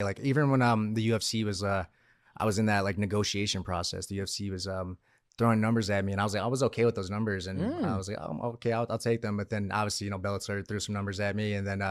Like even when the UFC was I was in that like negotiation process. The UFC was throwing numbers at me, and I was okay with those numbers, and I was like, oh, okay, I'll take them. But then obviously, Bellator threw some numbers at me, and then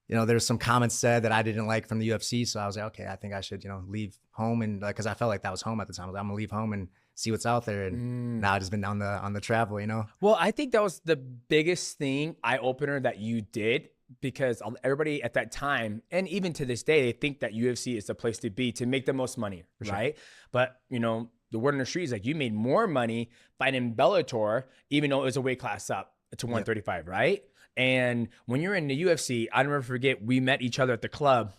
there's some comments said that I didn't like from the UFC, so I was like, okay, I think I should leave home, and because I felt like that was home at the time. I was like, I'm gonna leave home and see what's out there, and now I've just been on the travel. Well, I think that was the biggest thing, eye opener that you did, because everybody at that time, and even to this day, they think that UFC is the place to be to make the most money, right? But the word on the street is like you made more money fighting Bellator, even though it was a weight class up to 135, right? And when you're in the UFC, I never forget, we met each other at the club,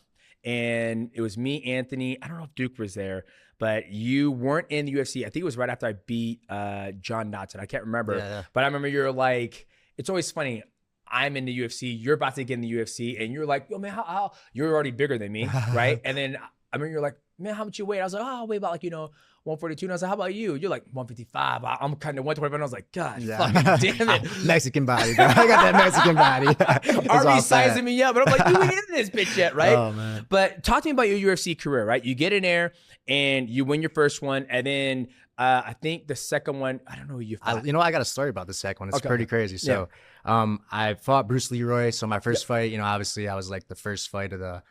and it was me, Anthony. I don't know if Duke was there, but you weren't in the UFC. I think it was right after I beat John Dotson. I can't remember. Yeah. But I remember you're like, it's always funny. I'm in the UFC. You're about to get in the UFC, and you're like, yo, man, how you're already bigger than me, right? And then I remember you're like, man, how much you weigh? I was like, oh, I weigh about 142. And I was like, how about you? You're like 155. I'm kind of 125. And I was like, God, fucking damn it. Mexican body, bro. I got that Mexican body. Already sizing me up. But I'm like, you ain't in this bitch yet, right? Oh, man. But talk to me about your UFC career, right? You get in there and you win your first one. And then I think the second one, I don't know who you fought. I got a story about the second one. It's pretty crazy. So I fought Bruce Leroy. So my first fight, obviously I was like the first fight of the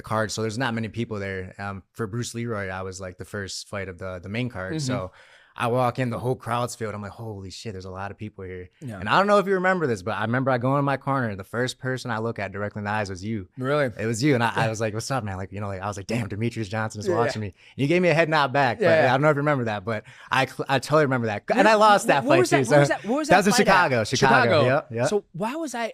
card, so there's not many people there. For Bruce Leroy, I was like the first fight of the main card. So I walk in, the whole crowd's filled. I'm like, holy shit, there's a lot of people here. And I don't know if you remember this, but I remember I go in my corner, the first person I look at directly in the eyes was you. Really? It was you. And I was like, what's up, man? Like, I was like, damn, Demetrius Johnson is watching me. And you gave me a head nod back, but I don't know if you remember that, but I totally remember that. And I lost that fight too. What was that? That was in Chicago. Chicago. Yeah. So why was I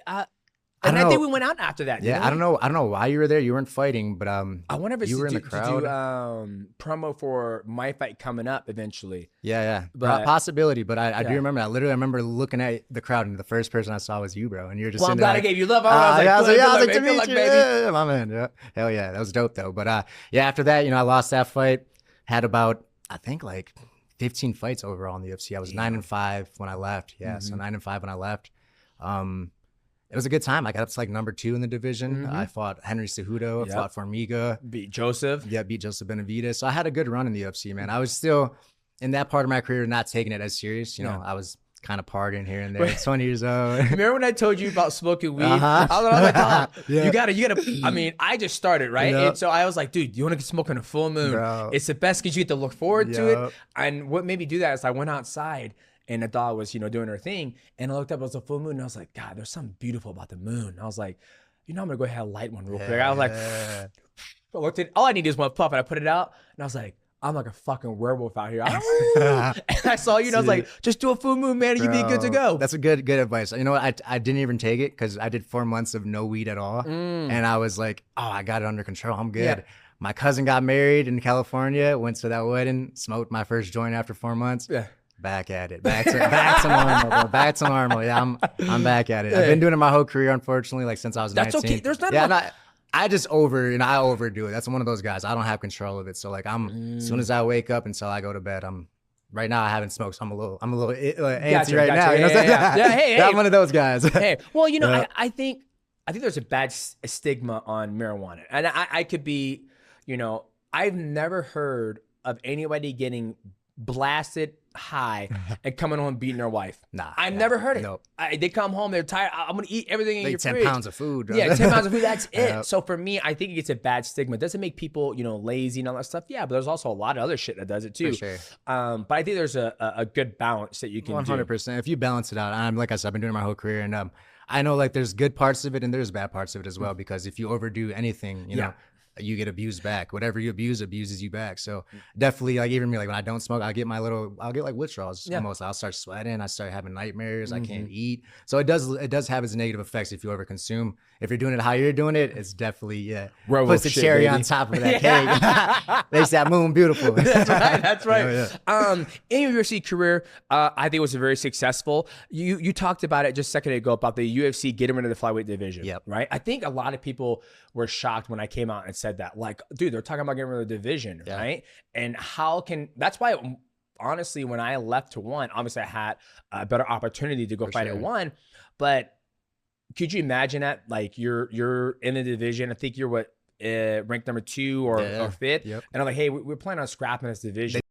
and I think we went out after that. Yeah, I don't know why you were there. You weren't fighting, but I wonder if it's you were in the crowd. To do promo for my fight coming up eventually. Yeah. But possibility, but I do remember that. Literally, I remember looking at the crowd, and the first person I saw was you, bro. And you're just I'm sitting glad there. I gave you love. I was like, Demetrius, yeah, my man. Yeah. Hell yeah, that was dope though. But after that, I lost that fight. Had about, I think, like 15 fights overall in the UFC. I was 9-5 when I left. Yeah, so 9-5 when I left. It was a good time. I got up to like number 2 in the division. I fought Henry Cejudo. I fought Formiga. Beat Joseph. Yeah, beat Joseph Benavidez. So I had a good run in the UFC, man. I was still in that part of my career not taking it as serious. I was kind of partying here and there. 20 years old. Remember when I told you about smoking weed? I was like, oh, you gotta. I mean, I just started, right? And so I was like, dude, you want to smoke on a full moon? Bro. It's the best because you get to look forward to it. And what made me do that is I went outside, and the dog was, doing her thing. And I looked up, it was a full moon. And I was like, God, there's something beautiful about the moon. I was like, I'm going to go ahead and light one real quick. I was like, I looked at, all I need is one puff. And I put it out. And I was like, I'm like a fucking werewolf out here. And I saw you, and I was like, just do a full moon, man, and you'd be good to go. That's a good advice. You know what? I didn't even take it because I did 4 months of no weed at all. And I was like, oh, I got it under control. I'm good. Yeah. My cousin got married in California, went to that wedding, smoked my first joint after 4 months. Yeah. Back at it. Back to normal, bro. Back to normal. Yeah, I'm back at it. I've been doing it my whole career, unfortunately, like since I was 19. That's okay. There's nothing. I just I overdo it. That's one of those guys. I don't have control of it. So like as soon as I wake up until I go to bed, right now I haven't smoked, so I'm a little antsy right now. Hey, I'm one of those guys. Hey, well, I think there's a bad stigma on marijuana, and I could be, I've never heard of anybody getting blasted high and coming home beating their wife. I've never heard it. Nope. They come home, they're tired. I'm gonna eat everything in your 10 fridge. pounds of food. Yeah, 10 pounds of food. That's it. So for me, I think it gets a bad stigma. It doesn't make people, lazy and all that stuff. Yeah, but there's also a lot of other shit that does it too. For sure. But I think there's a good balance that you can 100%. If you balance it out, like I said, I've been doing it my whole career, and I know like there's good parts of it and there's bad parts of it as well, because if you overdo anything, you know, you get abused back. Whatever you abuse abuses you back. So definitely, like even me, like when I don't smoke, I'll get like withdrawals almost. I'll start sweating. I start having nightmares. I can't eat. So it does have its negative effects if you overconsume. If you're doing it how you're doing it, it's definitely puts the cherry on top of that cake. Makes that moon beautiful. That's right. In your UFC career, I think it was very successful. You talked about it just a second ago about the UFC getting rid of the flyweight division. Yep. Right. I think a lot of people were shocked when I came out and said that. Like, dude, they're talking about getting rid of the division, right? And that's why. Honestly, when I left to one, obviously I had a better opportunity to go fight at one, but could you imagine that? Like you're in the division. I think you're ranked number 2 or 5th. Yep. And I'm like, hey, we're planning on scrapping this division.